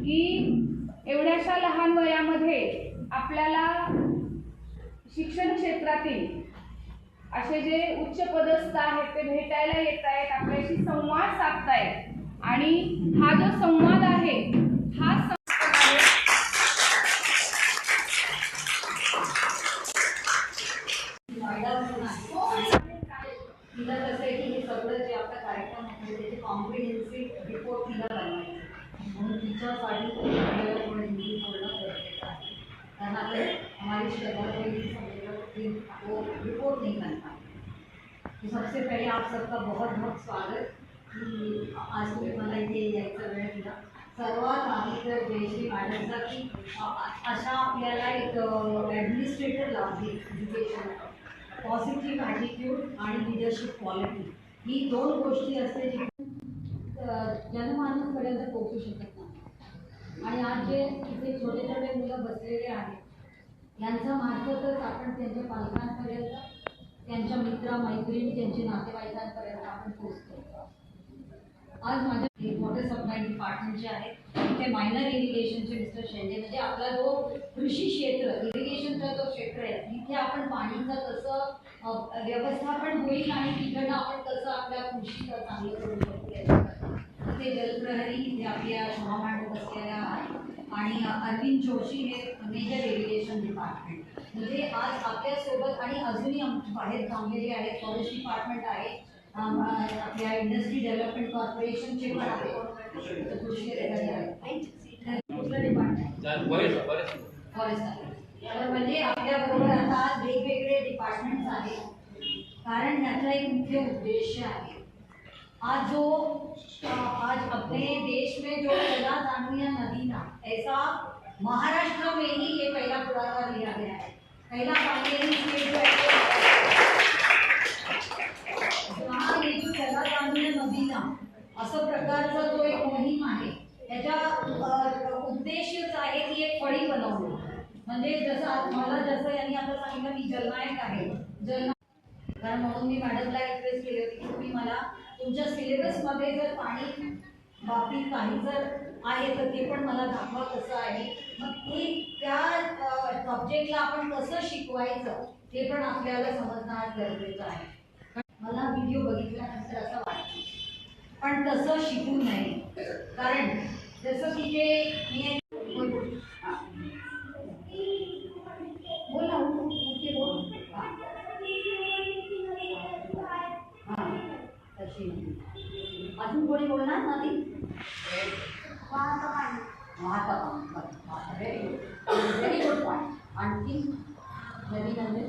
की एवढ्याशा लहान वयामध्ये आपल्याला शिक्षण क्षेत्रातील असे जे उच्च पदस्थ आहेत ते भेटायला येत आहेत, आपल्याशी संवाद साधतायत आणि हा जो संवाद आहे हा तिला कसं आहे की हे सगळं जे आपला कार्यक्रम आहे त्याचे कॉम्प्रिहेन्सिव्ह रिपोर्ट तिला बनवायचे म्हणून तिच्यासाठी आपल्याला थोडं हिंदी बोलणं गरजेचं आहे कारण आपल्या हमारी शहर वो रिपोर्ट नहीं बन पाए। तो सबसे पहले आप सबका बहुत बहुत स्वागत की आज तुम्ही मला इथे यायचा वेळ दिला। सर्वात आधी तर जयश्री मॅडमचा की अशा आपल्याला एक ॲडमिनिस्ट्रेटर लागली एज्युकेशन पॉझिटिव्ह ॲटिट्यूड आणि लिडरशिप क्वालिटी ही दोन गोष्टी असते जी जनमानसपर्यंत पोहोचू शकत नाही। आणि आज जे इथे छोटे छोटे मुलं बसलेले आहेत यांच्या मार्फतच आपण त्यांच्या पालकांपर्यंत, त्यांच्या मित्रमैत्रिणी, त्यांच्या नातेवाईकांपर्यंत आपण पोहोचतो। आज माझ्या वॉटर सप्लाय डिपार्टमेंटचे आहेत इथे मायनर इरिगेशनचे मिस्टर शेंडे म्हणजे आपला जो कृषी क्षेत्र इरिगेशनचा जो क्षेत्र आहे तिथे आपण पाणीचं कसं व्यवस्थापन होईल आणि तिकडनं आपण कसं आपल्या कृषीचं चांगलं करू शकतो ते जलप्रहरी इथे आपल्या शोभा मॅडम बसलेल्या आहेत आणि अरविंद जोशी हे मेजर इरिगेशन डिपार्टमेंट म्हणजे आज आपल्यासोबत आणि अजूनही बाहेर थांबलेले आहेत फॉरेस्ट डिपार्टमेंट आहे आपल्या इंडस्ट्री डेव्हलपमेंट कॉर्पोरेशनचे पण आहे कुठलं डिपार्टमेंट फॉरेस्ट आहे म्हणजे आपल्याबरोबर आता वेगवेगळे डिपार्टमेंट्स आहेत कारण याचा एक मुख्य उद्देश आहे आज अपने देश में जो पहला जामुया नदी ना ऐसा महाराष्ट्र में ही ये पहला पुरस्कार लिया गया है। पहला कांगेरी स्टेट जो पहला जामुया नदी ना असं प्रकारचा जो एक मोहीम आहे त्याचा उद्देशच आहे की एक फळी बनवणं म्हणजे जसं यांनी आता सांगितलं मी जलनायक आहे कारण म्हणून मी मॅडमला रिक्वेस्ट केली होती की तुम्ही मला तुमच्या सिलेबसमध्ये जर पाणी बाबतीत काही जर आहे तर ते पण मला दाखवा कसं आहे मग ते त्या सब्जेक्टला आपण कसं शिकवायचं ते पण आपल्याला समजणं गरजेचं आहे। मला व्हिडिओ बघितल्यानंतर असं वाटतं पण तसं शिकू नये कारण जसं की ते मी अजून कोणी बोलणार नदी व्हेरी गुड पॉईंट। आणखी नदी म्हणजे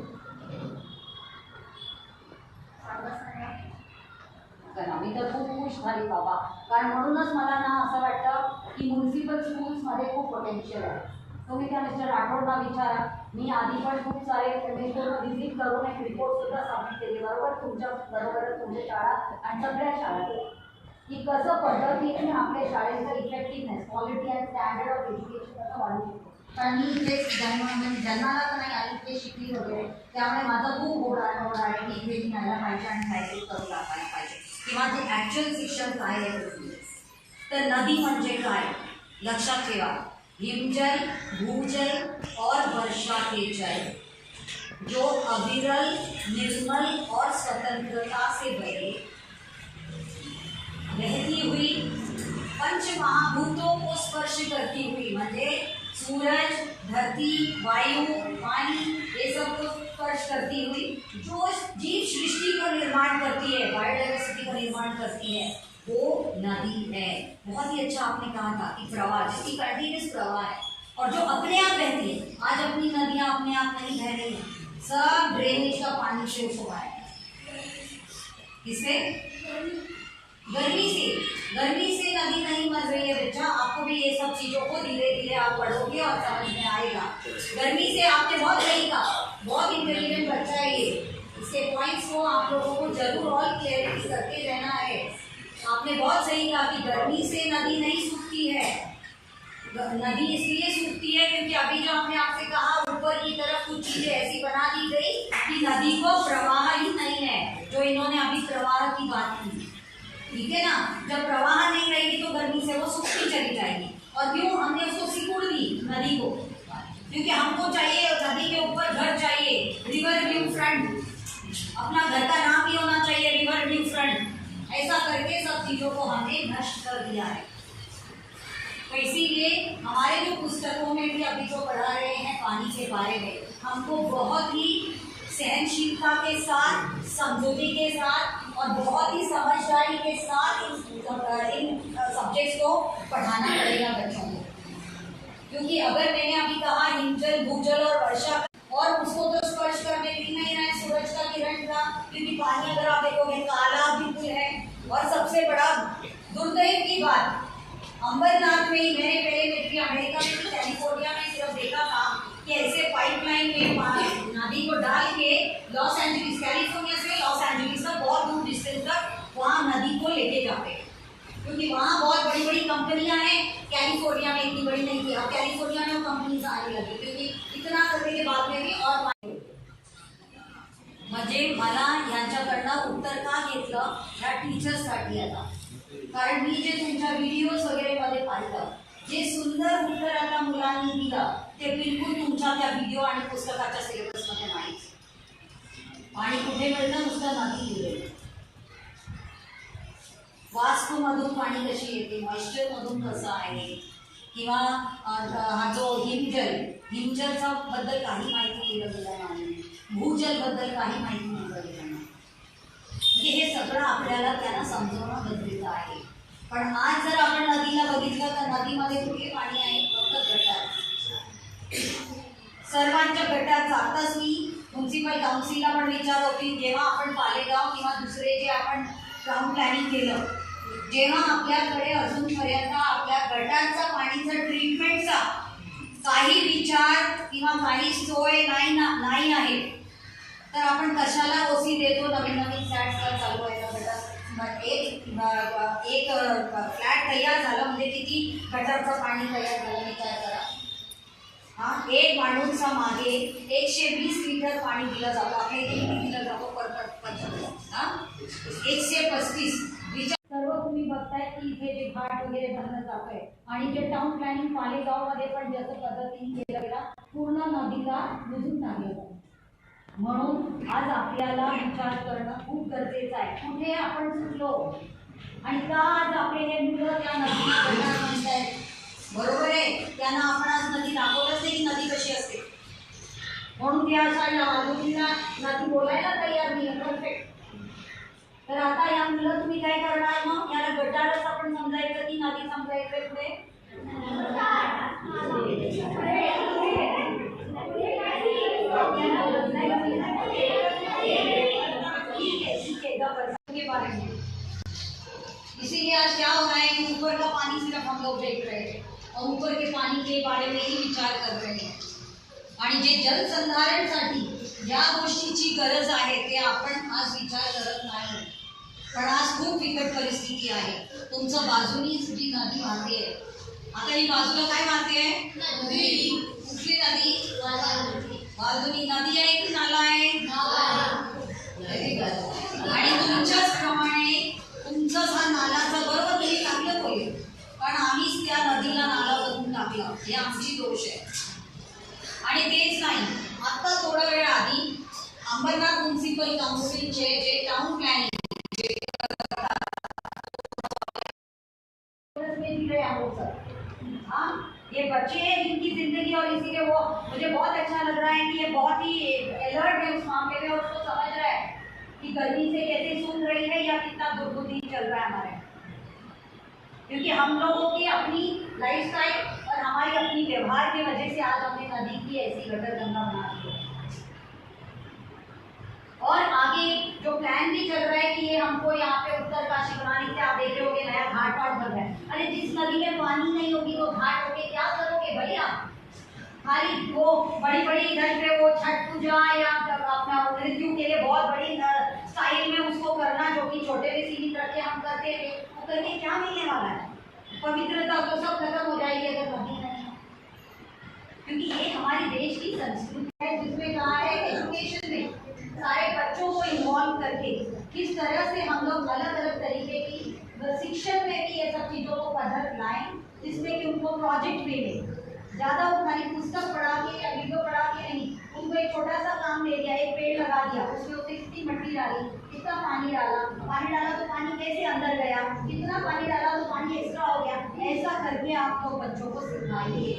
मी तर खूप खुश झाली बाबा कारण म्हणूनच मला ना असं वाटतं की म्युन्सिपल स्कूल्समध्ये खूप पोटेन्शियल आहे। तुम्ही त्या मिस्टर राठोडला विचारा मी आधी पण खूप सारे व्हिजिट करून एक रिपोर्ट सुद्धा सबमिट केली बरोबर तुमच्या बरोबरच तुमच्या शाळा आणि सगळ्या शाळा की कसं पद्धतीने आपल्या शाळेचं effectiveness quality and standard of education कसं वाढू शकतो कारण मी इथे जन्माला तर नाही आली इथे शिकली वगैरे त्यामुळे माझा खूप ओढ आहे की इथे मी यायला पाहिजे आणि काहीतरी करू लागायला पाहिजे किंवा जे ॲक्च्युअल शिक्षण काय आहे तर नदी म्हणजे काय लक्षात ठेवा हिमजल भूजल और वर्षा के जल जो अविरल निर्मल और स्वतंत्रता से बहे बहती हुई पंच महाभूतों को स्पर्श करती हुई म्हणजे सूरज धरती वायु पानी ये सब को स्पर्श करती हुई जो जीव सृष्टि का निर्माण करती है बायोडाइवर्सिटी का निर्माण करती है वो नदी है। बहुत ही अच्छा आपने कहा था कि प्रवाह जिसकी कंटिन्यूस प्रवाह है और जो अपने आप बहती है। आज अपनी नदियां अपने आप नहीं बह रही है सब ड्रेनेज का पानी सोर्स हुआ है इसमें गर्मी से नदी नहीं मर रही है बच्चा आपको भी ये सब चीज़ों को धीरे धीरे आप पढ़ोगे और समझ में आएगा। गर्मी से आपने बहुत सही कहा बहुत इंटेलिजेंट बच्चा है ये इसके पॉइंट्स को आप लोगों को जरूर और क्लियरिटी करते रहना है। आपने बहुत सही कहा कि गर्मी से नदी नहीं सूखती है नदी इसलिए सूखती है क्योंकि अभी जो हमने आपसे कहा ऊपर की तरफ कुछ चीजें ऐसी बना दी गई कि नदी को प्रवाह ही नहीं है जो इन्होंने अभी प्रवाह की बात की ठीक है ना। जब प्रवाह नहीं रहेगी तो गर्मी से वो सूखती चली जाएगी और क्यों नदी को, क्योंकि हमको चाहिए नदी के ऊपर घर चाहिए, रिवर व्यू फ्रंट, अपना घर का नाम भी होना चाहिए रिवर व्यू फ्रंट। ऐसा करके सब चीजों को हमने नष्ट कर दिया है। तो इसीलिए हमारे जो पुस्तकों में भी अभी जो पढ़ा रहे हैं पानी के बारे में, हमको बहुत ही सहनशीलता के साथ, समझौते के साथ और बहुत ही समझदारी के साथ इन सब्जेक्ट्स को पढ़ाना पड़ेगा बच्चों को। क्योंकि अगर मैंने अभी कहा हिमजल, भूजल और वर्षा, और उसको तो स्पर्श करने भी नहीं रहा है सूरज का किरण का, क्योंकि पानी अगर आप देखोगे काला बिल्कुल है। और सबसे बड़ा दुर्दैव की बात, अंबरनाथ में ही मैंने पहले मेरी अमेरिका में, कैलिफोर्निया में सिर्फ देखा था कि ऐसे पाइपलाइन में पानी नदी को डाल के लॉस एंजलिस, कैलिफोर्निया से लॉस एंजलिस तक बहुत दूर डिस्टेंस तक वहाँ नदी को लेके जाते हैं, क्योंकि वहाँ बहुत बड़ी बड़ी कंपनियां हैं। कैलिफोर्निया में इतनी बड़ी नहीं थी, अब कैलिफोर्निया में वो कंपनीज आने लगी, क्योंकि इतना करने के बाद में भी और म्हणजे मला यांच्याकडनं उत्तर का घेतलं, ह्या टीचर्ससाठी आता, कारण मी जे तुमच्या व्हिडिओज वगैरे मध्ये पाहिलं, जे सुंदर उत्तर आता मुलांनी दिलं ते बिलकुल तुमच्या त्या व्हिडिओ आणि पुस्तकाच्या सिलेबसमध्ये नाही। आणि कुठे मिळतं नुसतं नदी लिहिलेलं, वास्तूमधून पाणी कशी येते, मॉइश्चरमधून कसं आहे, किंवा हा जो हिमजलचा बद्दल काही माहिती दिलं गेलं नाही, भूजल बद्दल काही माहिती दिलं गेलं नाही। म्हणजे हे सगळं आपल्याला त्यांना समजवणं गरजेचं आहे। पण आज जर आपण नदीला बघितलं तर नदीमध्ये कुठे पाणी आहे, फक्त गटार, सर्वांच्या गटारचा। आताच मी म्युन्सिपल काउन्सिलला पण विचारलं की जेव्हा आपण पालेगाव किंवा दुसरे जे आपण टाउन प्लॅनिंग केलं, जेव्हा आपल्याकडे अजूनपर्यंत आपल्या गटारचा पाणीचा ट्रीटमेंटचा काही विचार किंवा काही सोय नाही आहे, तर आपण कशाला ओसी देतो, नवीन नवीन फ्लॅट्स चालू आहे गटार। एक फ्लॅट तयार झाला म्हणजे किती गटारचं पाणी तयार झालं विचार करा। हाँ, एक माणूसा मागे 120 लिटर पाणी दिलं जातं, आपल्या इथे किती दिलं जातं पर 135 विचार। सर्व तुम्ही बघताय की इथे जे घाट वगैरे बनलं जात आहे आणि जे टाउन प्लॅनिंग मालेगावमध्ये पण ज्याचं पद्धतीने केलं गेला, पूर्ण नदीला बुजून टाकलं। म्हणून आज आपल्याला विचार करणं खूप गरजेचं आहे, कुठे आपण चुकलो आणि का आज आपले हे मुलं त्या नदीला गटार म्हणतायत। बरोबर आहे, त्यांना आपण आज नदी दाखवलंच नाही की नदी कशी असते, म्हणून त्या अशा मुलींना नदी बोलायला तयार नाही, परफेक्ट। तर आता या मुलं तुम्ही काय करणार, मग याला गटारच आपण समजायचं की नदी समजायचं पुढे? इसीलिए आज क्या हो रहा है कि ऊपर का पानी सिर्फ हम लोग देख रहे हैं और ऊपर के पानी के बारे में ही विचार कर रहे हैं। आणि जे जलसंधारणसाठी ज्या गोष्टीची गरज आहे ते आपण आज विचार करत नाही। पण आज खूप बिकट परिस्थिती आहे। तुमचं बाजूनी जी नदी वाहते आहे, आता ही बाजूला काय वाहते आहे? नदी। कुठली नदी? बाजूनी नदी आहे की नाला आहे? आणि तुमच्याच प्रमाणे तुमचाच हा नालाचा बरोबर तुम्ही टाकलं होईल, पण आम्हीच त्या नदीला नाला बनवून टाकला, हे आमची दोष आहे। आणि तेच नाही, आता थोडा वेळ आधी अंबरनाथ म्युन्सिपल काउन्सिलचे जे टाउन प्लॅनिंग ये बच्चे हैं जिनकी जिंदगी, और इसीलिए वो मुझे बहुत अच्छा लग रहा है कि ये बहुत ही अलर्ट है उस मामले में, और उसको समझ रहा है कि गर्मी से कैसे सूझ रही है या कितना दुर्बुद्धि चल रहा है हमारे। क्योंकि हम लोगों की अपनी लाइफस्टाइल और हमारी अपनी व्यवहार की वजह से आज हमने नदी की ऐसी गटर गंगा बना दी है। और आगे जो प्लान भी चल रहा है कि ये हमको यहाँ पे उत्तरकाशी बनाने से, आप देख रहे होगे नया घाट वाट बन रहा है। अरे जिस नदी में पानी नहीं होगी तो घाट होके क्या करोगे भैया? खाली वो बड़ी बड़ी इधर पे वो छठ पूजा या अपना नृत्यों के लिए बहुत बड़ी स्टाइल में उसको करना, जो कि छोटे में सीमित रख के हम करते थे, वो करके क्या मिलने वाला है? पवित्रता तो सब खत्म हो जाएगी अगर नदी नहीं है। क्योंकि ये हमारे देश की संस्कृति है, जिसमें कहा है एजुकेशन में सारे बच्चों को इन्वॉल्व करके किस तरह से हम लोग अलग अलग तरीके की शिक्षण में भी ये सब चीज़ों को पद्धत लाएं, जिसमें कि उनको प्रोजेक्ट मिले। ज्यादा वो खाली पुस्तक पढ़ा के या वीडियो पढ़ा के नहीं, उनको एक छोटा सा काम दे दिया, एक पेड़ लगा दिया, उसमें उसने कितनी मिट्टी डाली, कितना पानी डाला तो पानी कैसे अंदर गया, कितना पानी डाला तो पानी एक्स्ट्रा हो गया, ऐसा करके आप लोग बच्चों को सिखाइए।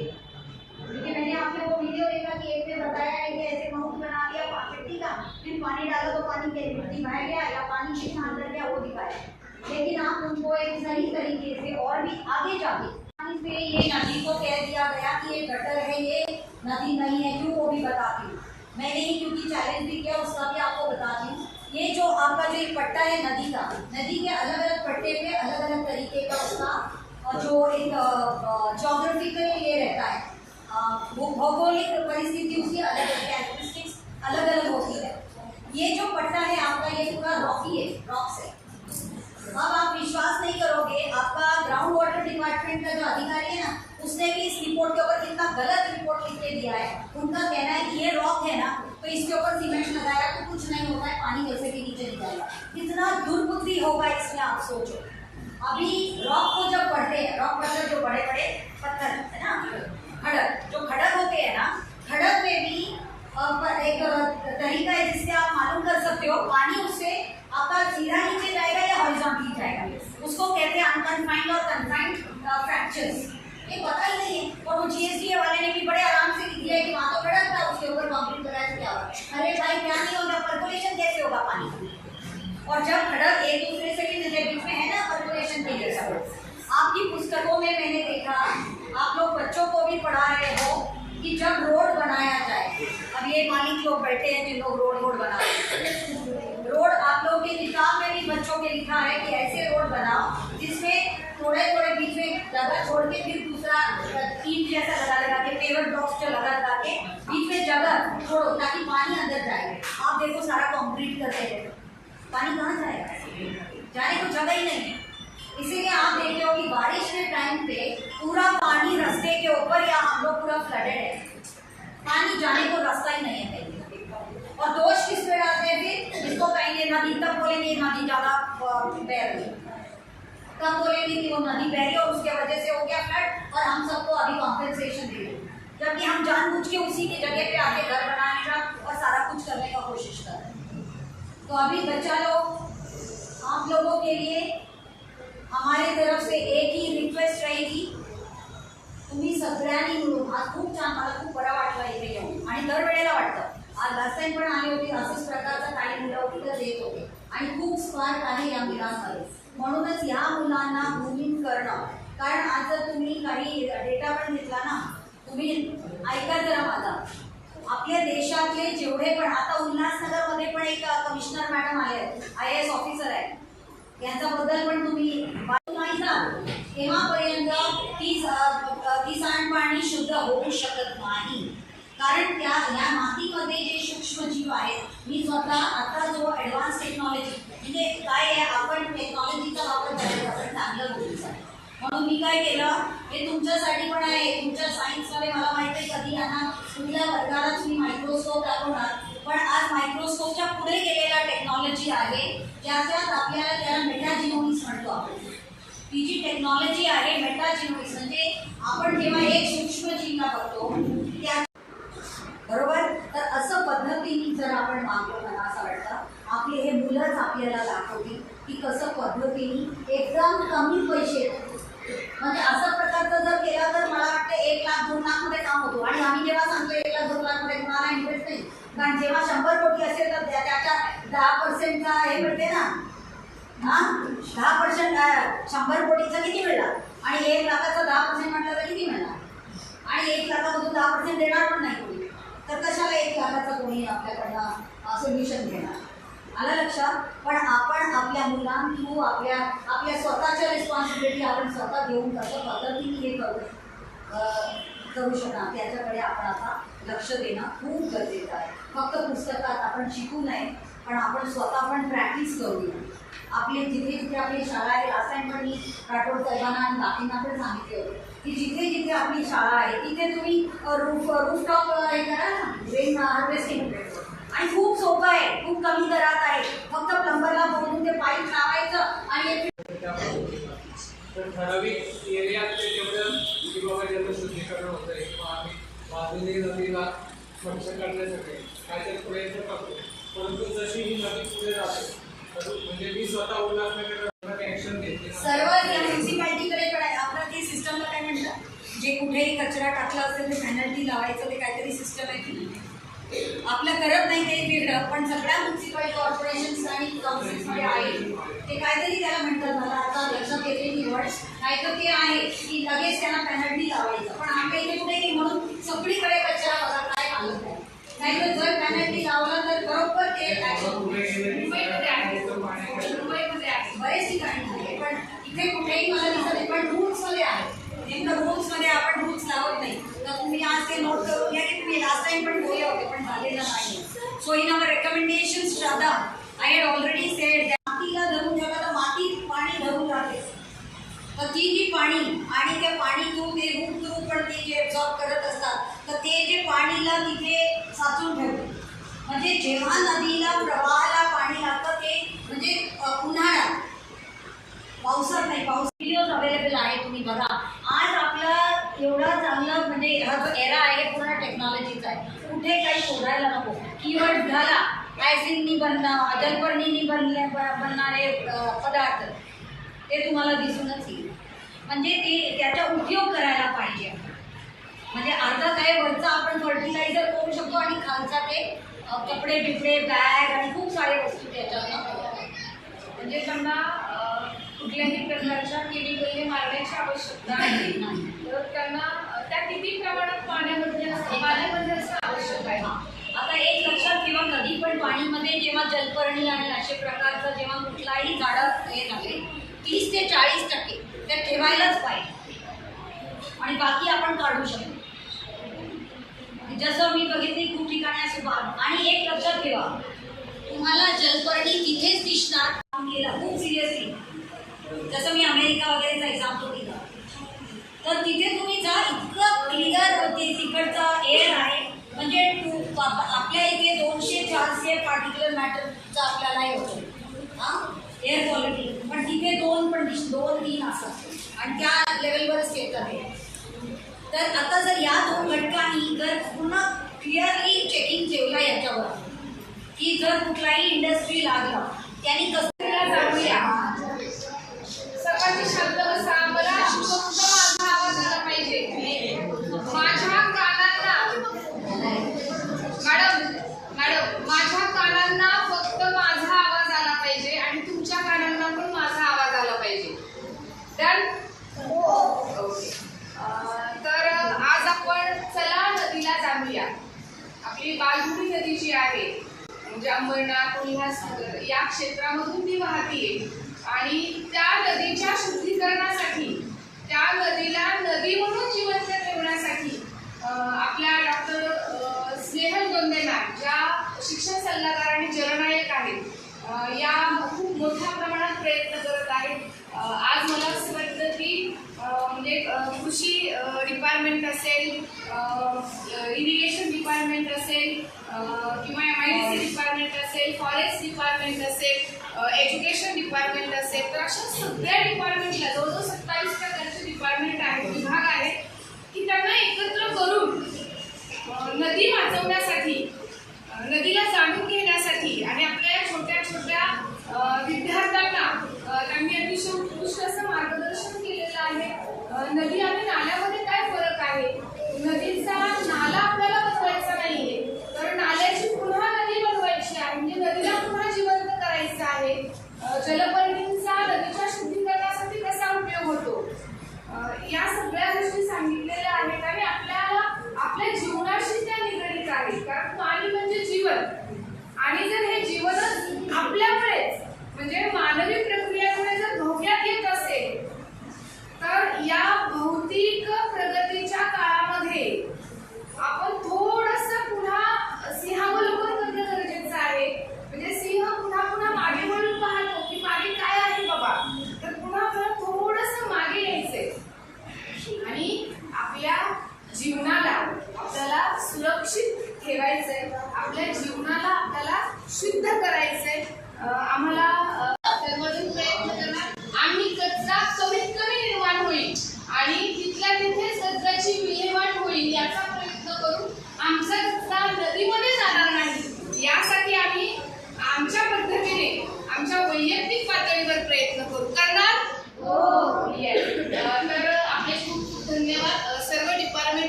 क्योंकि मैंने आपने वो वीडियो देखा कि एक ने बताया है कि ऐसे माउंट बना दिया मिट्टी का, फिर पानी डाला तो पानी कैसे मिट्टी बह गया या पानी कितना अंदर गया वो दिखाया। लेकिन आप उनको एक सही तरीके से और भी आगे जाके से ये नदी को कह दिया गया कि ये गटर है, ये नदी नहीं है, क्यों वो भी बताती हूँ। मैंने ही क्योंकि चैलेंज भी किया उसका भी आपको बताती हूँ। ये जो आपका जो एक पट्टा है नदी का, नदी के अलग अलग पट्टे पे अलग अलग तरीके का उसका जो एक ज्योग्राफिकल ये रहता है, वो भौगोलिक परिस्थिति उसकी अलग अलग कैरेक्टरिस्टिक्स अलग अलग होती है। ये जो पट्टा है आपका ये पूरा रॉकी है, रॉक्स है। अब आप विश्वास नहीं करोगे, आपका ग्राउंड वाटर डिपार्टमेंट का जो अधिकारी है ना, उसने भी इस रिपोर्ट के ऊपर कितना गलत रिपोर्ट लिख के दिया है। उनका कहना है कि ये रॉक है ना, तो इसके ऊपर सीमेंट लगाया तो कुछ नहीं होता है, पानी वैसे भी नीचे निकलेगा। कितना दुर्बुद्धि होगा इसमें, आप सोचो। अभी रॉक को जब पढ़ते हैं, रॉक मतलब जो बड़े बड़े पत्थर है ना, खड़क, जो खड़क होते हैं ना, खड़क में भी एक तरीका है जिससे आप मालूम कर सकते हो पानी उससे आपका सीधा नीचे जाएगा या हॉरिजॉन्टली जाएगा। उसको कहते हैं अनकन्फाइंड और कन्फाइंड फ्रैक्चर्स। ये पता ही नहीं है। और वो जीएसडीए वाले ने भी बड़े आराम से लिख दिया है कि वहाँ तो खड़क था, उसके ऊपर कंक्रीट कराया तो क्या होगा। अरे भाई क्या नहीं होगा, पर्कुलेशन कैसे होगा पानी का? और जब खड़क एक दूसरे से भी बीच में है ना, पर्कुलेशन के जैसा। आपकी पुस्तकों में मैंने देखा, आप लोग बच्चों को भी पढ़ा रहे हो कि जब रोड बनाया जाए, अब ये मालिक लोग बैठे हैं जिन लोग रोड बना रहे हैं, रोड आप लोगों की किताब में भी बच्चों के लिखा है कि ऐसे रोड बनाओ जिसमें थोड़े थोड़े बीच में जगह छोड़ के फिर दूसरा ईंट जैसा लगा के पेवर ब्लॉक्स जो लगा के बीच में जगह छोड़ो ताकि पानी अंदर जाए। आप देखो सारा कंक्रीट करते हैं, पानी कहाँ जाएगा? जाने को जगह ही नहीं है। इसीलिए आप देखते हो कि बारिश के टाइम पे पूरा पानी रास्ते के ऊपर या हम लोग पूरा फ्लडेड है, पानी जाने को रास्ता ही नहीं है कहीं। और दोष किस पे डालते हैं फिर? इसको कहेंगे नदी, तब बोलेंगे नदी ज्यादा बह रही, तब बोलेंगे कि वो नदी बह रही और उसके वजह से हो गया फ्लड और हम सबको अभी कॉम्पेंसेशन दे रहे, जबकि हम जानबूझ के उसी की जगह पे आके घर बनाने का और सारा कुछ करने का कोशिश कर रहे हैं। तो अभी बच्चा लोग, आप लोगों के लिए हमारी तरफ से एक ही रिक्वेस्ट रहेगी, तुम्ही सगळ्यांनी मिळून, आज खूप छान, मला खूप बरं वाटलं इथे येऊन आणि दरवेळेला वाटतं। आज लास्ट टाइम पण आले होते, असंच प्रकारचं काही मुलं होती देत होते आणि खूप स्मार्ट आहे या मुलांमध्ये। म्हणूनच या मुलांना ग्रूमिंग करणं, कारण आज जर तुम्ही काही डेटा पण घेतला ना, तुम्ही ऐका जरा माझा, आपल्या देशातले जेवढे पण, आता उल्हासनगरमध्ये पण एक कमिशनर मॅडम आले आहेत, IAS ऑफिसर आहेत, यांच्याबद्दल पण तुम्ही नाही जा, तेव्हापर्यंत ती सांडपाणी शुद्ध होऊ शकत नाही। कारण त्या या मातीमध्ये जे सूक्ष्मजीव आहेत, मी स्वतः आता जो ॲडव्हान्स टेक्नॉलॉजी म्हणजे काय आहे, आपण टेक्नॉलॉजीचा वापर करायचा आपण चांगलं गोष्टीसाठी, म्हणून मी काय केलं, हे तुमच्यासाठी पण आहे। तुमच्या सायन्समध्ये मला माहिती आहे कधी यांना तुमच्या वर्गाला तुम्ही मायक्रोस्कोप दाखवणार, पण आज मायक्रोस्कोपच्या पुढे गेलेला टेक्नॉलॉजी आहे, ज्याच्यात आपल्याला त्याला मेटाजिनोमिक्स म्हणतो आपण। ती जी टेक्नॉलॉजी आहे मेटाजिनोमिक्स, म्हणजे आपण जेव्हा एक सूक्ष्मजीवला बघतो त्या बरोबर, तर असं पद्धतीने जर आपण मागलो, मला असं वाटतं आपले हे मुलंच आपल्याला दाखवतील की कसं पद्धतीने एकदम कमी पैसे, म्हणजे असं प्रकारचं जर केलं तर मला वाटतं 1 लाख 2 लाख मध्ये काम होतो। आणि आम्ही जेव्हा सांगतो 1 लाख 2 लाख मध्ये कुणाला इंटरेस्ट नाही, कारण जेव्हा 100 कोटी असेल तर त्याच्या 10%चा हे मिळते ना, 10% 100 कोटीचा किती मिळणार आणि 1 लाखाचा 10% म्हटलं तर किती मिळणार, आणि 1 लाखामधून 10% देणार पण नाही कोणी, तर कशाला 1 लाखाचा कोणी आपल्याकडनं सोल्युशन घेणार? आलं लक्षात? पण आपण आपल्या मुलांथ्रू आपल्या स्वतःच्या रिस्पॉन्सिबिलिटी आपण स्वतः घेऊन कसं पद्धतीने हे करू शकणार त्याच्याकडे आपण आता लक्ष देणं खूप गरजेचं आहे। फक्त पुस्तकात आपण शिकू नये, पण आपण स्वतः पण प्रॅक्टिस करूया। आपले जिथे जिथे आपली शाळा आहे, लास्ट टाइम पण मी राठोड साहेबांना आणि बाकींना पण सांगितले होते की जिथे जिथे आपली शाळा आहे तिथे तुम्ही रूफटॉप हे करा ना, रेन हार्वेस्टिंग, आणि खूप सोपं आहे, खूप कमी दरात आहे, फक्त प्लंबरला बोलून ते पाईप लावायचं आणि ठराविक एरियात ते तेवढं की बाबा ज्याचं शुद्धीकरण होत आहे किंवा आम्ही बाजूने नदीला स्वच्छ करण्यासाठी काहीतरी प्रयत्न करतो, परंतु जशी ही नदी पुढे जाते म्हणजे मी स्वतः उल्हासनगर ऍक्शन घेतली. सर्व या म्युन्सिपाल्टीकडे आपलं ते सिस्टमला काय म्हणतात, जे कुठेही कचरा टाकला असेल ते पेनल्टी लावायचं, ते काहीतरी सिस्टम आहे की आपलं करत नाही ते वेगळं, पण सगळ्या म्युन्सिपल कॉर्पोरेशन्स आणि काउन्सिल्समध्ये आहे ते काहीतरी त्याला म्हणतात, मला आता लक्षात येते निवड नाही तर ते आहे की लगेच त्यांना पेनल्टी लावायचं. पण आपल्या इथे कुठे नाही, म्हणून सगळीकडे कचरा बघा काय हालत आहे. नाही तर जर पेनल्टी लावला तर बरोबर ते मुंबईमध्ये आहे बरेच ठिकाणी आहे, पण इथे कुठेही मला दिसत नाही. पण रूल्समध्ये आहे, नेमकं रूल्समध्ये आपण रूल्स लावत नाही. तर तुम्ही आज ते नोट करून घ्या की तुम्ही लास्ट टाइम पण बोलले होते पण झालेलं नाही. So in our recommendations Shraddha I had already said मातीला धरून ठेवलं तर मातीत पाणी धरून राहते. तर ती जी पाणी आणि त्या पाणी घेऊन ते रूट थ्रू पण ते जे ऑब्झॉर्ब करत असतात, तर ते जे पाणीला तिथे साचून ठेवते. म्हणजे जेव्हा नदीला प्रवाहाला पाणी लागतं ते म्हणजे उन्हाळ्यात, पावसात नाही. पाऊस व्हिडिओज अवेलेबल आहे, तुम्ही बघा. आज आपला एवढा चांगला म्हणजे हा जो एरा आहे पूर्ण टेक्नॉलॉजीचा आहे, कुठे काही शोधायला नको. कीवर्ड झाला ॲसिडनी बनणं, जलपर्णीनी बनणारे पदार्थ ते तुम्हाला दिसूनच येईल. म्हणजे ते त्याचा उपयोग करायला पाहिजे. म्हणजे अर्धा काय वरचा आपण फर्टिलायझर करू शकतो आणि खालचा ते कपडे बिपडे बॅग आणि खूप सारे वस्तू त्याच्यात. म्हणजे त्यांना कुठल्याही प्रकारच्या केमिकलने मारण्याची आवश्यकता नाही. तर त्यांना त्या किती प्रमाणात पाण्यामध्ये असणं आवश्यक आहे. आता एक लक्षात ठेवा, कधी पण पाणीमध्ये जेव्हा जलपर्णी आणि अशा प्रकारचं जेव्हा कुठलाही झाडं हे झाले 30 ते 40% ते ठेवायलाच पाहिजे आणि बाकी आपण काढू शकतो. जसं मी बघितले खूप ठिकाणी असे बाग. आणि एक लक्षात ठेवा, तुम्हाला जलपर्णी तिथेच दिसणार काम केलं खूप सिरियसली. जसं मी अमेरिका वगैरेचा एक्झाम्पल दिला, तर तिथे तुम्ही जा, इतकं क्लिअर ते तिकडचा एअर आहे. म्हणजे आपल्या इथे 200-400 पार्टिक्युलर मॅटरचा आपल्याला हे होतं हां एअर क्वालिटी, पण तिथे 2-3 असतात आणि त्या लेवलवरच येतात हे. तर आता जर या 2 घटकांनी जर पूर्ण क्लिअरली चेकिंग ठेवला याच्यावर की जर कुठलाही इंडस्ट्री लागला त्यांनी कसं जाऊया. सर्वांनी शांत बसा. मला फक्त माझा आवाज आला पाहिजे. माझ्या कानांना मॅडम माझ्या कानांना फक्त माझा आवाज आला पाहिजे आणि तुमच्या कानांना पण माझा आवाज आला पाहिजे. डन? ओके. तर आज आपण चला नदीला जाऊया. आपली बालगुडी नदी जी आहे म्हणजे अंबरनाथ, उल्हासनगर या क्षेत्रामधून ती वाहतीये आणि त्या नदीच्या शुद्धीकरणासाठी, त्या नदीला नदी म्हणून जिवंत ठेवण्यासाठी आपल्या डॉक्टर स्नेहल गोंदे मॅम ज्या शिक्षण सल्लागार आणि जलनायक आहेत, या खूप मोठ्या प्रमाणात प्रयत्न करत आहेत. आज मला असं वाटतं की म्हणजे कृषी डिपार्टमेंट असेल, इरिगेशन डिपार्टमेंट असेल किंवा MIDC डिपार्टमेंट असेल, फॉरेस्ट डिपार्टमेंट असेल, एज्युकेशन डिपार्टमेंट असेल, तर अशा सगळ्या डिपार्टमेंटला जवळजवळ 27 प्रकारचे डिपार्टमेंट आहेत, विभाग आहेत की त्यांना एकत्र करून नदी वाचवण्यासाठी, नदीला जाणून घेण्यासाठी आणि आपल्या छोट्या छोट्या विद्यार्थ्यांना त्यांनी अतिशय उत्कृष्ट असं मार्गदर्शन केलेलं आहे. नदी आणि नाल्यामध्ये काय फरक आहे, नदीचा नाला आपल्याला बनवायचा नाहीये तर नाल्याची पुन्हा नदी बनवायची आहे, म्हणजे नदीला पुन्हा जिवंत करायचं आहे. जलपर्णींचा नदीच्या शुद्धीकरणासाठी कसा उपयोग होतो, या सगळ्या गोष्टी सांगितलेल्या आहेत आणि आपल्याला आपल्या जीवनाशी त्या निगडीत आहेत. कारण पाणी म्हणजे जीवन आणि जर हे जीवनच आपल्यामुळेच म्हणजे मानवी प्रक्रियेमुळे जर धोक्यात येत असेल तर या भौतिक प्रगतीच्या काळामध्ये आपण थोडंसं पुन्हा सिंहावलोकन करणं गरजेचं आहे. म्हणजे सिंह पुन्हा पुन्हा मागे वळून पाहतो की मागे काय आहे बाबा, तर पुन्हा थोडंसं मागे यायचंय आणि आपल्या जीवनाला आपल्याला सुरक्षित ठेवायचंय, आपल्या जीवनाला आपल्याला शुद्ध करायचंय. आम्हाला त्यामधून प्रयत्न करणार, आम्ही कचरा कमीत कमी निर्माण होईल आणि तिथल्या तिथेच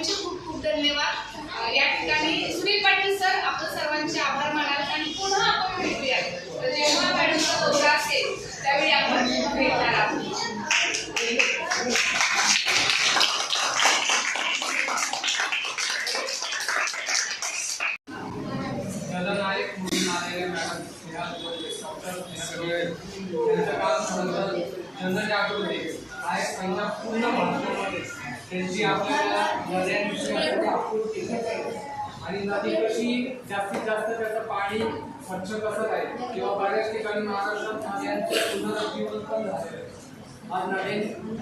सर्वांचे खूप खूप धन्यवाद. या ठिकाणी सुनील पाटील सर आपण सर्वांचे आभार मानाल आणि पुन्हा आपण भेटूया. तर जेव्हा मॅडमचा दौरा असेल त्यावेळी आपण भेटणार आहोत. जननायक म्हणून आलेल्या मॅडम त्यांचं काम जनजागृती हा एक पहिला पूर्ण भारतामध्ये त्यांची आपल्याला नद्यांविषयी आपुलकी आणि नदी कशी जास्तीत जास्त त्याचं पाणी स्वच्छ कसं राहील किंवा बऱ्याच ठिकाणी महाराष्ट्रात नद्यांचं पुनरुज्जीवन पण झालेलं आहे. आज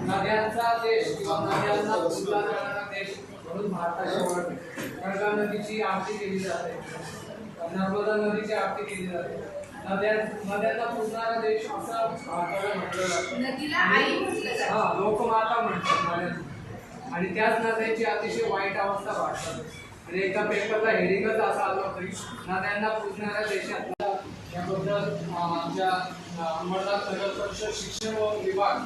नद्यांचा देश किंवा नद्यांना उरला जाणारा देश म्हणून भारताची ओळख आहे. गंगा नदीची आरती केली जाते, नर्मदा नदीची आरती केली जाते. नद्यांना पुरणारा देश असं भारताला म्हटलं जातं. नदीला आई म्हटलं जातं. हा, लोकमाता म्हणतात नद्यांना. आणि त्याच नद्यांची अतिशय वाईट अवस्था भारतात. आणि एका पेपरला हेडिंगच असं आलं होतं की नद्यांना पुरणाऱ्या देशातला याबद्दल आमच्या अंबरनाथ नगर परिषद शिक्षण विभाग,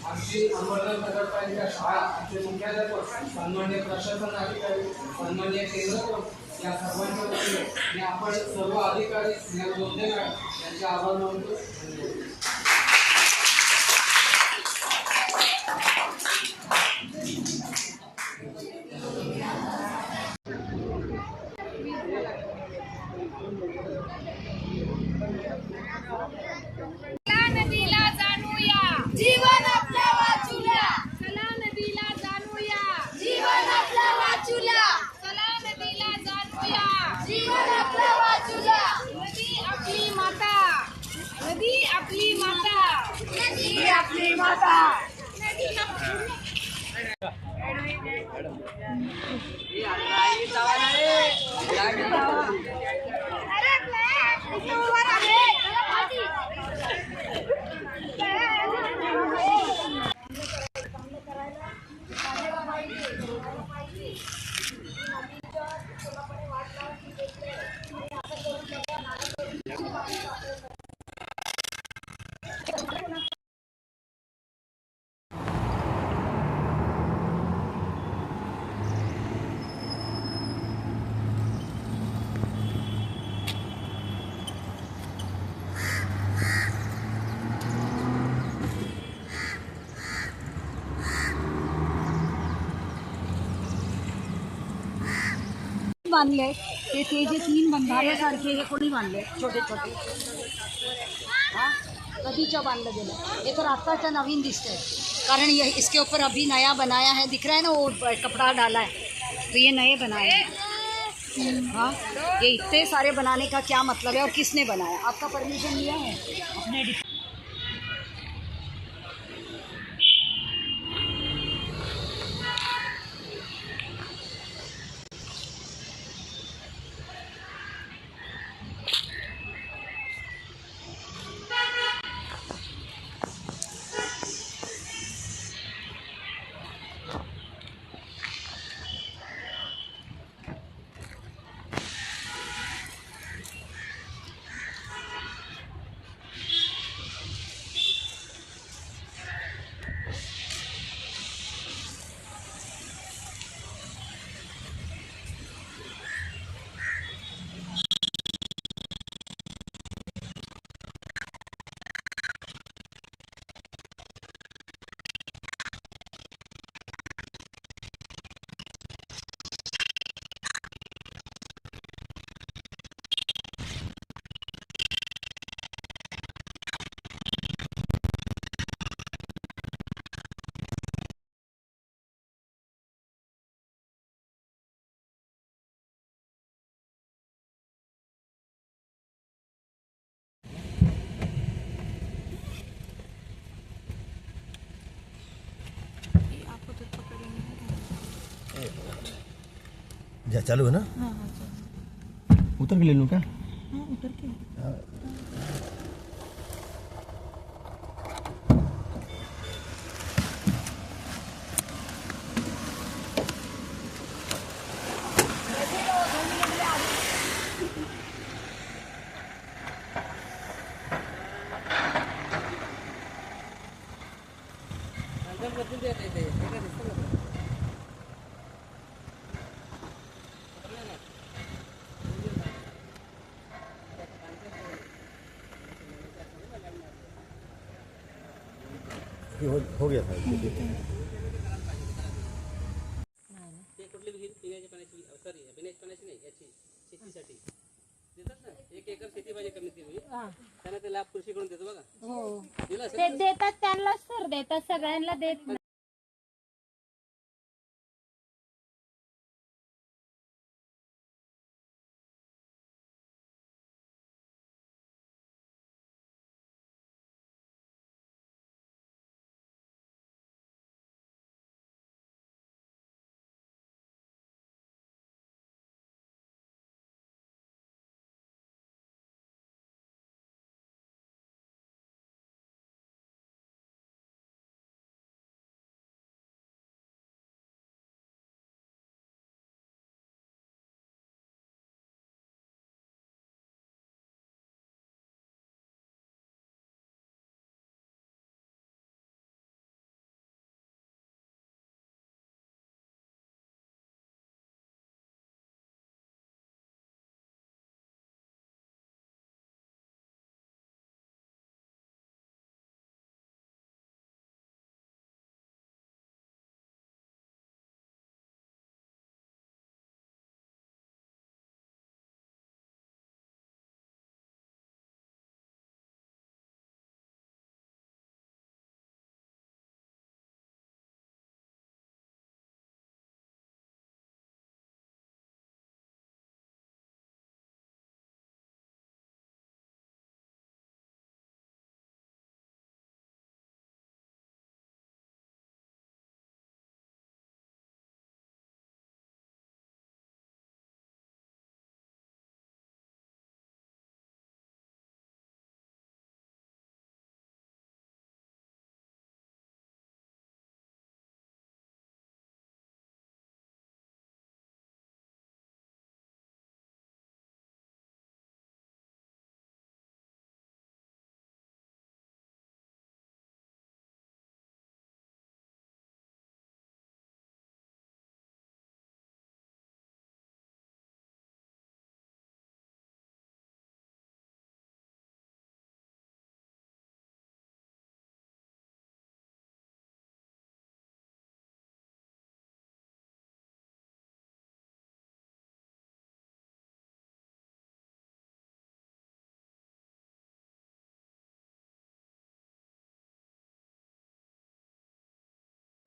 आमची अंबरनाथ नगरपालिका शाळा, आमचे मुख्याध्यापक, सन्मान्य प्रशासन अधिकारी, सन्मान्य केंद्र या सर्वांच्या वतीने मी आपण सर्व अधिकारी योद्धे यांचे आभार मानतो. चला नदीला जाणूया, जीवन आपल्या वाचूया. चला नदीला जाणूया, जीवन आपल्या वाचूया. चला नदीला जाणूया, जीवन आपल्या वाचूया. नदी आपली माता, नदी आपली माता, नदी आपली माता. बांधले ते जे 3 बंधाऱ्यासारखे हे कोणी बांधले छोटे छोटे, हाँ कधीचं बांधलं गेलं. हे तर आत्ताचं नवीन दिसतंय, कारण ये इसके ऊपर अभी नया बनाया है. दिख रहा है ना, वो कपड़ा डाला है, तो ये नए बनाए हैं. हाँ, ये इतने सारे बनाने का क्या मतलब है और किसने बनाया? आपका परमिशन लिया है अपने? जा चालू है ना? हाँ उतर के ले लूँ क्या? हाँ उतर के हो गया था ते कुठली विहीर पिण्याच्या पाण्याची सॉरी पिण्याच्या पाण्याची नाही याची शेतीसाठी देतात ना 1 एकर शेती पाहिजे कमीत कमी त्यांना ते लाभ कृषीकडून देतो बघा हो दिला असेल ते देतात त्यांनाच तर देतात सगळ्यांना देत नाही.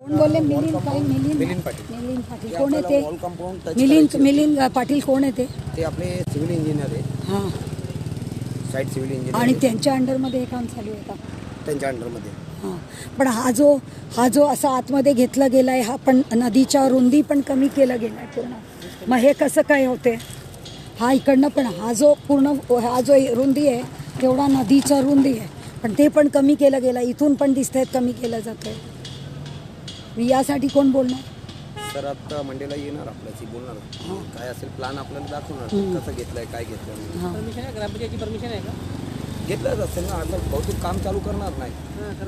कोण बोलले मिलिंद काय मिलिंद पाटील कोण आहे ते मिलिंद पाटील कोण आहे ते आपले सिव्हिल इंजिनियर आहे हां साईट सिव्हिल इंजिनियर आणि त्यांच्या अंडरमध्ये हे काम चालू आहे का त्यांच्या अंडरमध्ये हां पण हा जो असा आतमध्ये घेतला गेलाय हा पण नदीच्या रुंदी पण कमी केला गेलाय पूर्ण मग हे कसं काय होते हा इकडनं पण हा जो रुंदी आहे तेवढा नदीचा रुंदी आहे पण ते पण कमी केलं गेलं इथून पण दिसतंय कमी केलं जातंय यासाठी कोण बोलणार तर आता मंडेला येणार आपल्याशी बोलणार काय असेल प्लॅन आपल्याला दाखवणार कसं घेतलंय काय घेतलं परमिशन आहे ग्रामपंचायतीची परमिशन आहे का घेतलंच असेल ना आता बहुतेक काम चालू करणार नाही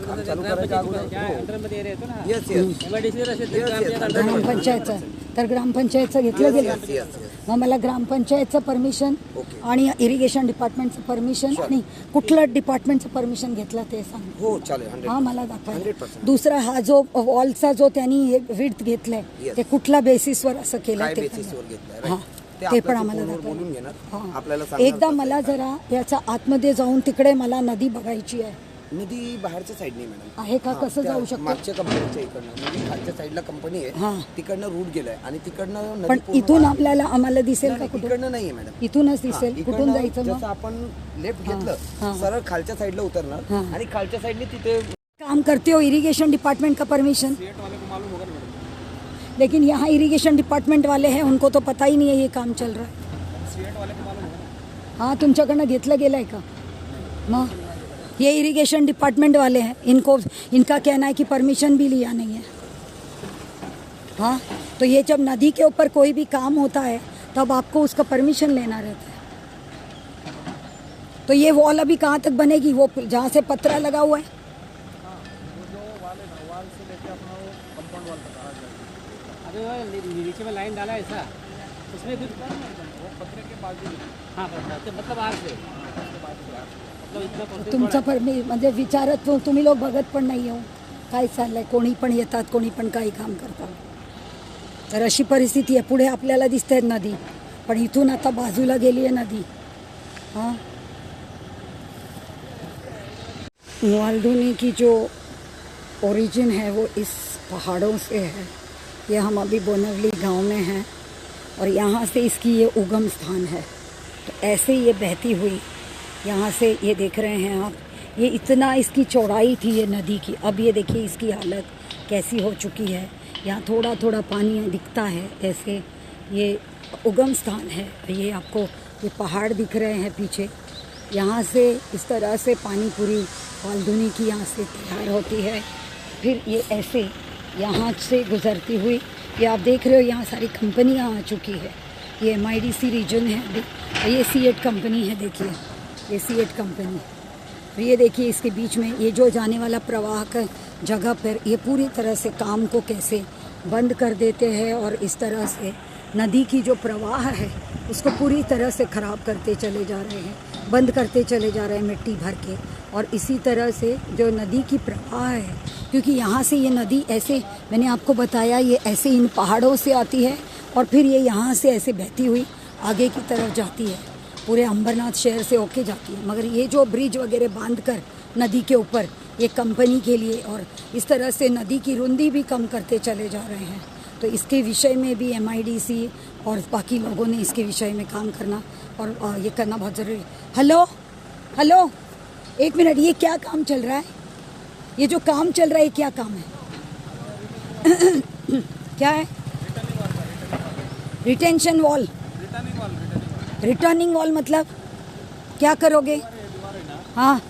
काम चालू करायच्या अगोदर अंडरमध्ये एरिया येतो ना येस येस MIDC असेल तर ग्रामपंचायत अंडर ग्रामपंचायतचं तर ग्रामपंचायतचं घेतलं गेलं येस मग मला ग्रामपंचायतचं परमिशन ओके. आणि इरिगेशन डिपार्टमेंटचं परमिशन आणि कुठलं डिपार्टमेंटचं परमिशन घेतलं ते सांग हो चालेल हा 100% मला दाखवायला 100%. दुसरा हा जो वॉलचा जो त्यांनी विड्थ घेतलाय Yes. ते कुठल्या बेसिसवर असं केलं काय ते बेसिसवर पण. घेतलंय हा right? ते पण आपल्याशी आम्हाला फोनवर दाखवायला. बोलून घेणार हा. आपल्याला सांगणार एकदा कसं मला आहे, काय. जरा याच्या आतमध्ये जाऊन तिकडे मला नदी बघायची आहे नदी बाहेरच्या साईडने मॅडम आहे का? कसं त्या जाऊ शकतो? मागच्या कंपनीच्या इकडनं नदी खालच्या साईडला कंपनी हा. आहे तिकडनं रूट गेलाय आणि तिकडनं नदी पण पूर्ण इथून बाहेर- आम्हाला दिसेल का नाही, कुठे इकडनं नाहीये मॅडम इथूनच हा, दिसेल इकडनं कुठून जायचं जसं मग आपण लेफ्ट हा. घेतलं सरळ खालच्या साईडला उतरणार हा. आणि खालच्या साईडने तिथे काम करते हो इरिगेशन डिपार्टमेंट का परमिशन लेकिन यहाँ इरिगेशन डिपार्टमेंट वाले हैं उनको तो पता ही नहीं है ये काम चल रहा है हाँ तुमच्याकडनं घेतलं गेलं आहे का मग ये इरिगेशन डिपार्टमेंट वाले हैं इनका कहना है कि परमिशन भी लिया नहीं है हाँ तो ये जब नदी के ऊपर कोई भी काम होता है तब आपको उसका परमिशन लेना रहता है तो ये वॉल अभी कहाँ तक बनेगी वो जहाँ से पत्रा लगा हुआ है अरे वो नीचे में लाइन डाला है ऐसा उसमें फिर वो पत्रे के बाजू हाँ मतलब आग से मतलब इतना तुमचा म्हणजे विचारत तुम्ही लोक बघत पण नाही हो काय चाललंय, कोणी पण येतात, कोणी पण काही काम करतात. तर अशी परिस्थिती आहे. पुढे आपल्याला दिसते नदी, पण इथून आता बाजूला गेली आहे नदी. हाँ, वाल्दुनी की जो ओरिजिन है वो इस पहाड़ों से है. ये हम अभी बोनवली गांव में हैं और यहाँ से इसकी ये उगम स्थान है. तो ऐसे ये बहती हुई यहाँ से, ये देख रहे हैं आप, ये इतना इसकी चौड़ाई थी ये नदी की. अब ये देखिए इसकी हालत कैसी हो चुकी है. यहाँ थोड़ा थोड़ा पानी दिखता है. ऐसे ये उगम स्थान है. ये आपको ये पहाड़ दिख रहे हैं पीछे. यहाँ से इस तरह से पानी पूरी वाल्दुनी की यहाँ से तैयार होती है. फिर ये ऐसे यहाँ से गुजरती हुई, ये आप देख रहे हो यहाँ सारी कंपनियाँ आ चुकी है. ये MIDC रीजन है अभी. ये C8 कंपनी है, देखिए ये C8 कंपनी. और ये देखिए इसके बीच में ये जो जाने वाला प्रवाह का जगह पर ये पूरी तरह से काम को कैसे बंद कर देते हैं और इस तरह से नदी की जो प्रवाह है उसको पूरी तरह से ख़राब करते चले जा रहे हैं, बंद करते चले जा रहे हैं मिट्टी भर के. और इसी तरह से जो नदी की प्रवाह है, क्योंकि यहाँ से ये नदी ऐसे, मैंने आपको बताया, ये ऐसे इन पहाड़ों से आती है और फिर ये यहाँ से ऐसे बहती हुई आगे की तरफ जाती है, पूरे अंबरनाथ शहर से होके जाती है. मगर ये जो ब्रिज वगैरह बांध कर नदी के ऊपर ये कंपनी के लिए और इस तरह से नदी की रुंदी भी कम करते चले जा रहे हैं. तो इसके विषय में भी MIDC और बाकी लोगों ने इसके विषय में काम करना और ये करना बहुत ज़रूरी है. हेलो हेलो, एक मिनट, ये क्या काम चल रहा है? ये जो काम चल रहा है क्या काम है? क्या है? Retention wall. रिटर्निंग वॉल मतलब क्या करोगे? हाँ,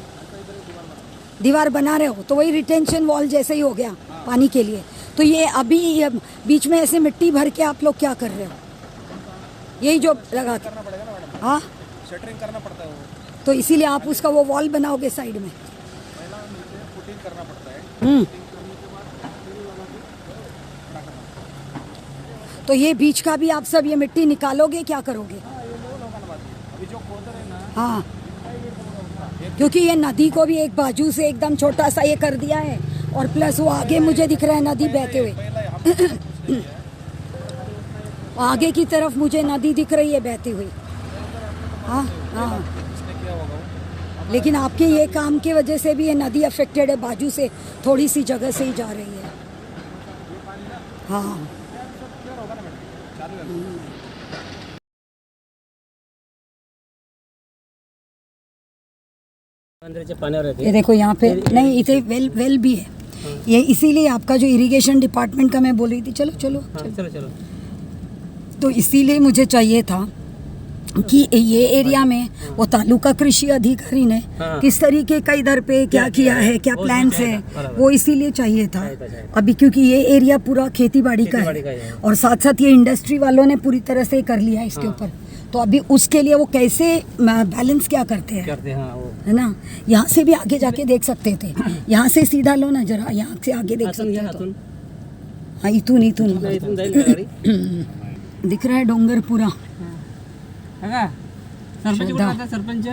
दीवार बना रहे हो तो वही रिटेंशन वॉल जैसे ही हो गया पानी के लिए. तो ये अभी ये बीच में ऐसे मिट्टी भर के आप लोग क्या कर रहे हो? यही जो लगा के, हाँ, शटरिंग करना पड़ता है वो. तो इसीलिए आप उसका वो वॉल बनाओगे साइड में. पुटिंग करना पड़ता है. तो ये बीच का भी आप सब ये मिट्टी निकालोगे, क्या करोगे? अभी जो खोदर है ना, हाँ, क्योंकि ये नदी को भी एक बाजू से एकदम छोटा सा ये कर दिया है और प्लस वो आगे मुझे दिख रहा है नदी बहते हुए. आगे की तरफ मुझे नदी दिख रही है बहती हुई. हाँ हाँ, लेकिन आपके ये काम की वजह से भी ये नदी अफेक्टेड है. बाजू से थोड़ी सी जगह से ही जा रही है. हाँ, पंधराच्या पाण्यावर ये देखो यहाँ पे नहीं, इथे वेल भी है. ये इसीलिए आपका जो इरिगेशन डिपार्टमेंट का मैं बोल रही थी. चलो चलो, चलो चलो. तो इसीलिए मुझे चाहिए था कि ये एरिया में वो तालुका कृषि अधिकारी ने किस तरीके का इधर पे क्या किया है, क्या प्लान्स है, वो इसीलिए चाहिए था अभी. क्योंकि ये एरिया पूरा खेती बाड़ी का है और साथ साथ ये इंडस्ट्री वालों ने पूरी तरह से कर लिया है इसके ऊपर. तो अभी उसके लिए वो कैसे बैलेंस क्या करते हैं, है ना. यहाँ से भी आगे जाके देख सकते थे. यहाँ से सीधा लो ना जरा, यहाँ से आगे देख सकते हैं तो. हाँ, इथून दिख रहा है डोंगर पूरा. सरपंच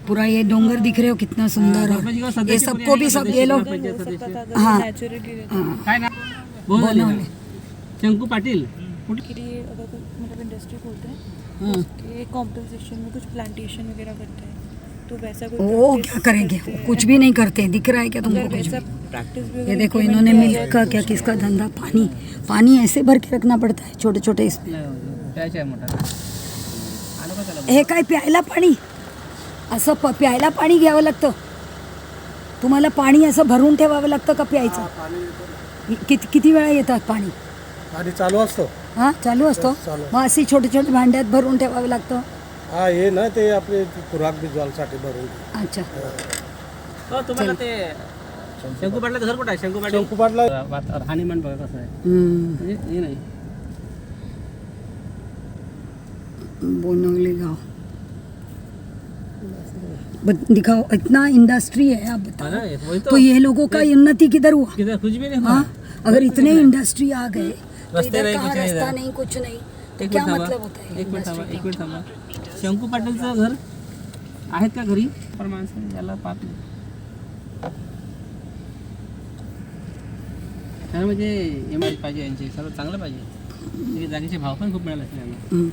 पूरा ये डोंगर दिख रहे हो कितना सुंदर है. ये सबको भी सब ये लोग, हाँ काय ना बोलो. शंकू पाटील. के लिए अगर कोई मतलब इंडस्ट्री खोलते हैं उसके कॉम्पनसेशन में कुछ प्लांटेशन वगैरह करते हैं, तो वैसा वो क्या करेंगे? कुछ भी नहीं करते. दिख रहा है क्या तुमको कुछ भी? प्रैक्टिस ये देखो इन्होंने मिल्क का क्या किसका धंधा. पानी ऐसे भर के रखना पड़ता है छोटे छोटे इसमें. हे काय प्यायला पाणी असं प्यायला पाणी घ्यावं लागतं. तुम्हाला पाणी असं भरून ठेवावं लागतं का प्यायचं? किती वेळा येतात पाणी? आणि चालू असतो. हां, चालू असतो. मग अशी छोटे छोटे भांड्यात भरून ठेवावं लागतं. हा, हे ना ते आपले खुराक भिजवायसाठी भरून. अच्छा, हो, तुम्हाला ते शंकू पाटला घर कुठं आहे? शंकू पाटील. शंकू पाटला राहणीमान बघा कसं आहे. म्हणजे हे नाही. बोनवली गाँव दिखाओ, इतना इंडस्ट्री है आप बताओ. हाँ, वही तो ये लोगों का उन्नति किधर हुआ? किधर कुछ भी नहीं हुआ. हाँ, अगर इतने इंडस्ट्री आ गए तो रस्ते इधर नहीं, कहाँ कुछ नहीं रास्ता इधर. नहीं, कुछ नहीं, तो एक क्या मिनिट थांबा. मतलब होता है एक मिनिट थांबा, इंडस्ट्री एक मिनिट थांबा. शंकू पाटीलचं घर आहेत का घरी? पण माणसं याला पाहत नाही. खरं म्हणजे इमारत पाहिजे यांची सर्व चांगलं पाहिजे. जागेचे भाव पण खूप मिळाले असते यांना.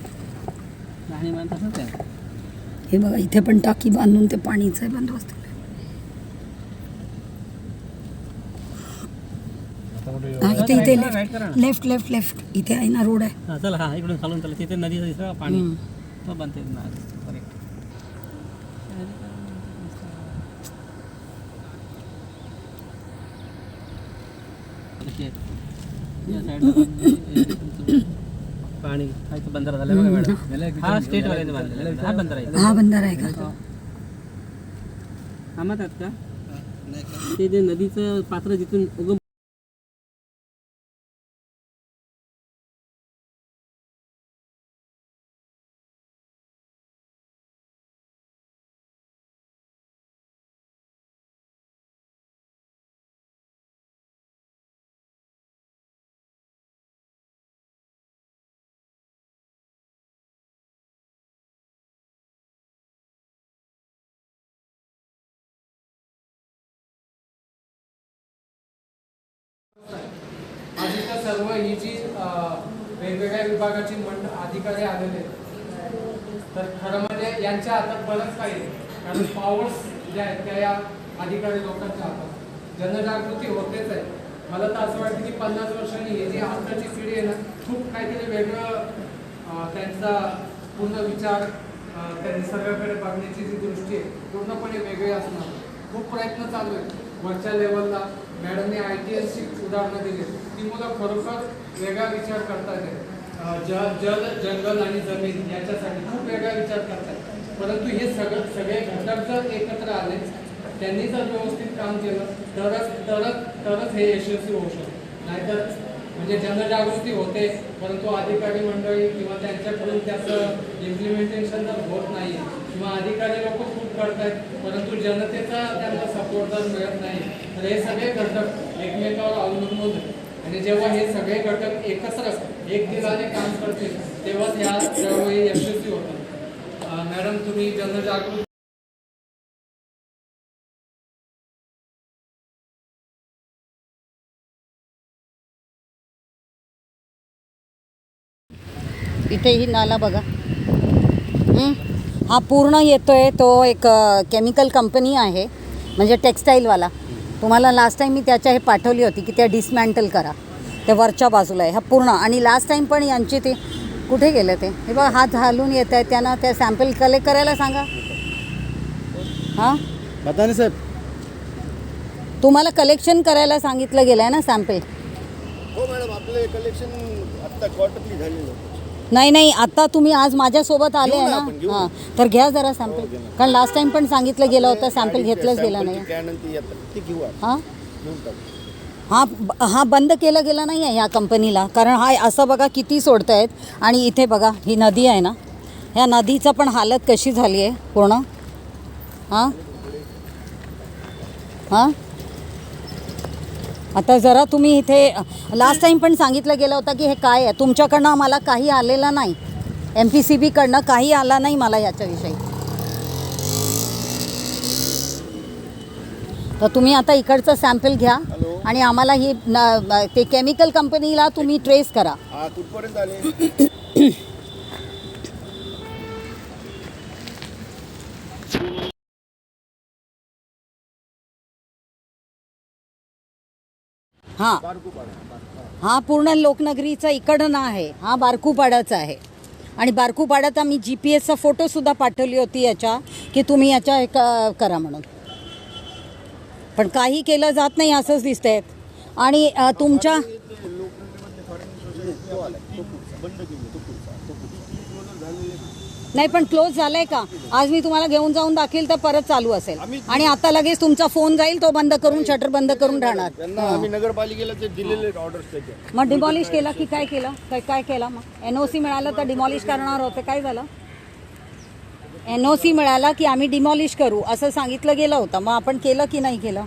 लहान इमारत तसंच आहे. हे बघा इथे पण टाकी बांधून ते पाणीचं बंदोबस्त केलंय. इथे इथे लेफ्ट लेफ्ट लेफ्ट इथे आहे ना रोड आहे. हां चला, हां इकडून चालून चला. तिथे नदीचं दिसतं पाणी तो बनते ना. करेक्ट. या साईडला पाणी हा इथं बंधारा झाला बघा मॅडम. हा स्टेट वाल्याने बांधलेला आहे. हा बंधारा आहे. हा बंधारा आहे का? थांबत आहेत का? ते जे नदीचं पात्र जिथून उगम आज इथं सर्व ही जी वेगवेगळ्या विभागाची अधिकारी आलेले आहेत, तर खरं म्हणजे यांच्या हातात बरंच काही आहे. कारण पॉवर्स ज्या आहेत त्या या अधिकारी लोकांच्या हातात. जनजागृती होतेच आहे. मला तर असं वाटतं की 50 वर्षांनी ही जी आताची पिढी आहे ना, खूप काहीतरी वेगळं त्यांचा पूर्ण विचार त्या निसर्गाकडे बघण्याची जी दृष्टी आहे पूर्णपणे वेगळी असणार. खूप प्रयत्न चालू आहे वरच्या लेवलला. मॅडमने ITSची उदाहरणं दिली. ती मुलं खरोखर वेगळा विचार करतात. जल जंगल आणि जमीन याच्यासाठी खूप वेगळा विचार करतात. परंतु हे सगळे घटक जर एकत्र आले, त्यांनी जर व्यवस्थित काम केलं तरच हे यशस्वी होऊ शकतं. नाहीतर म्हणजे जनजागृती होते परंतु अधिकारी मंडळी किंवा त्यांच्याकडून त्याचं इम्प्लिमेंटेशन जर होत नाही किंवा अधिकारी लोक खूप करतात परंतु जनतेचा त्यांना सपोर्ट जर मिळत नाही, तर हे सगळे घटक एकमेकावर अवलंबून होते. आणि जेव्हा हे सगळे घटक एकत्र एक दिलाने काम करतील तेव्हाच ह्या चळवळी यशस्वी होतात. मॅडम तुम्ही जनजागृती इथे ही नाला बघा. हा पूर्ण येतोय तो एक केमिकल कंपनी आहे म्हणजे टेक्स्टाईलवाला. तुम्हाला लास्ट टाईम मी त्याच्या हे पाठवली होती की त्या डिसमॅन्टल करा. ते वरच्या बाजूला आहे हा पूर्ण. आणि लास्ट टाईम पण यांची ते कुठे गेलं ते हे बघा हात घालून येत आहे. त्यांना त्या सॅम्पल कलेक्ट करायला सांगा. हां बताने साहेब तुम्हाला कलेक्शन करायला सांगितलं गेलं आहे ना सॅम्पल. हो मॅडम आपले कलेक्शन आत्ता क्वार्टरली झालेलं. नाही आता तुम्ही आज माझ्यासोबत आले आहे ना. हां तर घ्या जरा सॅम्पल. कारण लास्ट टाईम पण सांगितलं गेलं होतं सॅम्पल घेतलंच गेलं नाही. हां हा बंद केलं गेलं नाही आहे ह्या कंपनीला. कारण हा असं बघा किती सोडत आहेत. आणि इथे बघा ही नदी आहे ना, ह्या नदीचं पण हालत कशी झाली आहे पूर्ण. हां हां आता जरा तुम्ही इथे लास्ट टाईम पण सांगितलं गेलं होतं की हे काय आहे. तुमच्याकडनं मला काही आलेलं नाही. MPCBकडनं काही आला नाही मला याच्याविषयी. तर तुम्ही आता इकडचं सॅम्पल घ्या आणि आम्हाला ही ते केमिकल कंपनीला तुम्ही ट्रेस करा. कुठपर्यंत आले? हां हा पूर्ण लोकनगरीचा इकडनं आहे. हा बारकूपाड्याचा आहे. आणि बारकूपाड्यात आम्ही GPS फोटोसुद्धा पाठवली होती याच्या की तुम्ही याच्या करा म्हणून. पण काही केलं जात नाही असंच दिसतंय. आणि तुमच्या नाही पण क्लोज झालंय का? आज मी तुम्हाला घेऊन जाऊन दाखवेल तर परत चालू असेल. आणि आता लगेच तुमचा फोन जाईल तो बंद करून शटर बंद करून राहणार. आम्ही नगरपालिकेला ते दिलेले ऑर्डर्स. मग डिमॉलिश केला की काय केलं? काय केलं मग? NOC मिळालं तर डिमॉलिश करणार होते. काय झालं? NOC मिळाला की आम्ही डिमॉलिश करू असं सांगितलं गेलं होतं. मग आपण केलं की नाही केलं?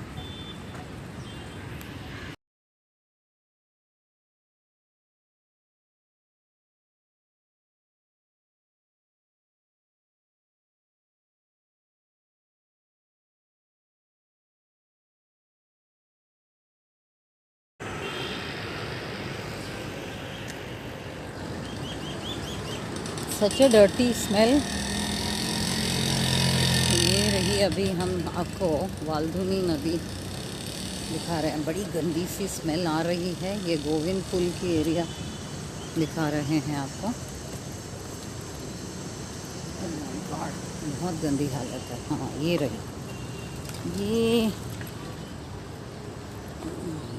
सच ए डर्टी स्मेल। ये रही, अभी हम आपको वालधुनी नदी दिखा रहे हैं, बड़ी गंदी सी स्मेल आ रही है। ये गोविंद पुल की एरिया दिखा रहे हैं आपको। बहुत गंदी हालत है। हाँ ये रही, ये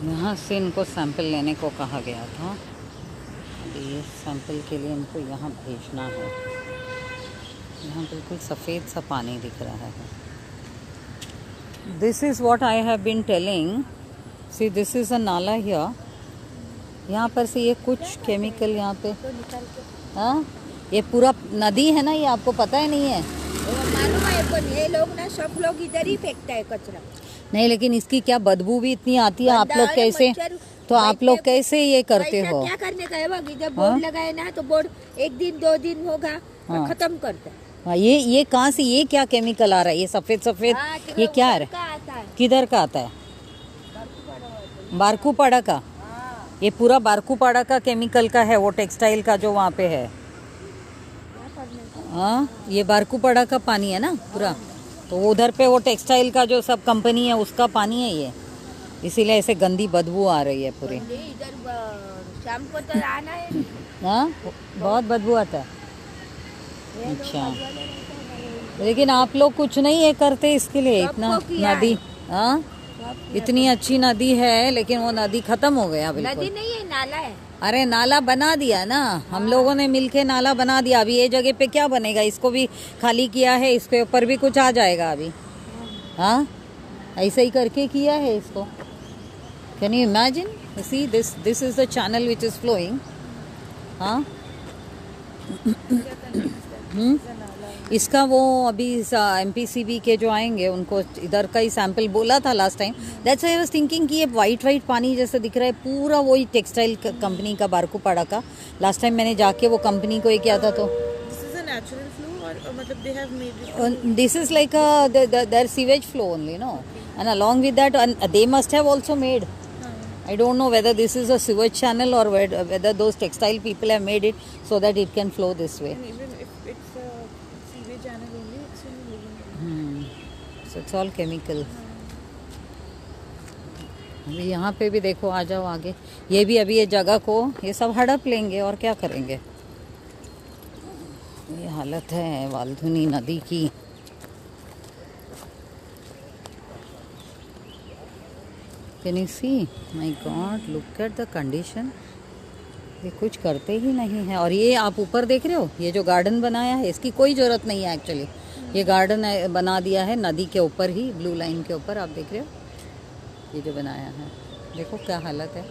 यहाँ से इनको सैंपल लेने को कहा गया था। अभी ये सैंपल के लिए इनको यहाँ भेजना है। यहाँ बिल्कुल सफ़ेद सा पानी दिख रहा है। This is what I have been telling. See this is a nala here. यहाँ पर से ये कुछ केमिकल यहाँ पे, हाँ ये पूरा नदी है ना, ये आपको पता ही नहीं है। मालूम है, पर ये लोग ना सब लोग इधर ही फेंकता है कचरा। नहीं लेकिन इसकी क्या बदबू भी इतनी आती है। आप लोग कैसे, तो आप लोग कैसे ये करते हो? क्या करने का है, वह इधर बोर्ड लगाए ना, तो बोर्ड 1 दिन 2 दिन होगा हाँ। खत्म करता है। हाँ, ये कहाँ से, ये क्या केमिकल आ रहा है? ये सफ़ेद सफ़ेद ये क्या है? किधर का आता है? बारकूपाड़ा का। ये पूरा बारकूपाड़ा का केमिकल का है, वो टेक्सटाइल का जो वहाँ पे है। हाँ ये बारकूपाड़ा का पानी है ना पूरा, तो उधर पे वो टेक्सटाइल का जो सब कंपनी है उसका पानी है ये, इसीलिए ऐसे गंदी बदबू आ रही है पूरी। इधर शाम को तो आना है। हाँ बहुत बदबू आता है। अच्छा, लेकिन आप लोग कुछ नहीं ये करते इसके लिए? इतना नदी, हाँ इतनी अच्छी नदी है, लेकिन वो नदी खत्म हो गया बिल्कुल। नदी नहीं है, नाला है। अरे नाला बना दिया ना, हम लोगों ने मिलके नाला बना दिया। अभी ये जगह पे क्या बनेगा? इसको भी खाली किया है, इसके ऊपर भी कुछ आ जाएगा अभी। हाँ ऐसे ही करके किया है इसको। Can you imagine? See this is the channel which is flowing. हाँ इसका वो अभी MPCB के जो आएंगे उनको इधर का ही सैंपल बोला था last time. That's why I was thinking कि ये वाइट पानी जैसे दिख रहा है, पूरा वही टेक्सटाइल कंपनी का बारकूपाड़ा का। लास्ट टाइम मैंने जाके वो कंपनी को ये किया था। तो this is a natural flow और मतलब they have made this is like their sewage flow only, no, and along with that they must have also made, I don't know whether this is a sewage channel or whether those textile people have made it so that it can flow this way. and even if it's a sewage channel only, it's in living. So it's all chemical. अभी यहाँ पे भी देखो, आ जाओ आगे। ये भी अभी ये जगह को ये सब हड़प लेंगे और क्या करेंगे। ये हालत है वालधुनी नदी की। Can you see? My God, look at the condition. ये कुछ करते ही नहीं है। और ये आप ऊपर देख रहे हो, ये जो गार्डन बनाया है इसकी कोई ज़रूरत नहीं है एक्चुअली। ये गार्डन बना दिया है नदी के ऊपर ही, ब्लू लाइन के ऊपर। आप देख रहे हो ये जो बनाया है, देखो क्या हालत है।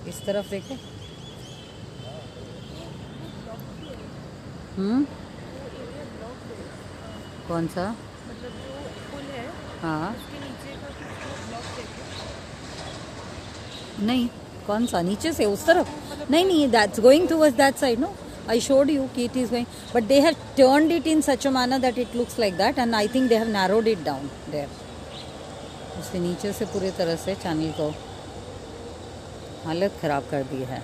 इस तरफ देखो। कौन सा? मतलब जो पुल है हाँ उसके नीचे का कुछ ब्लॉक है। नहीं, कौन सा नीचे से उस तरफ? नहीं, that's going towards that side. No, I showed you कि it is going, but they have turned it in such a manner that it looks like that, and I think they have narrowed it down there. उसके नीचे से पूरी तरह से channel को हालत ख़राब कर दी है।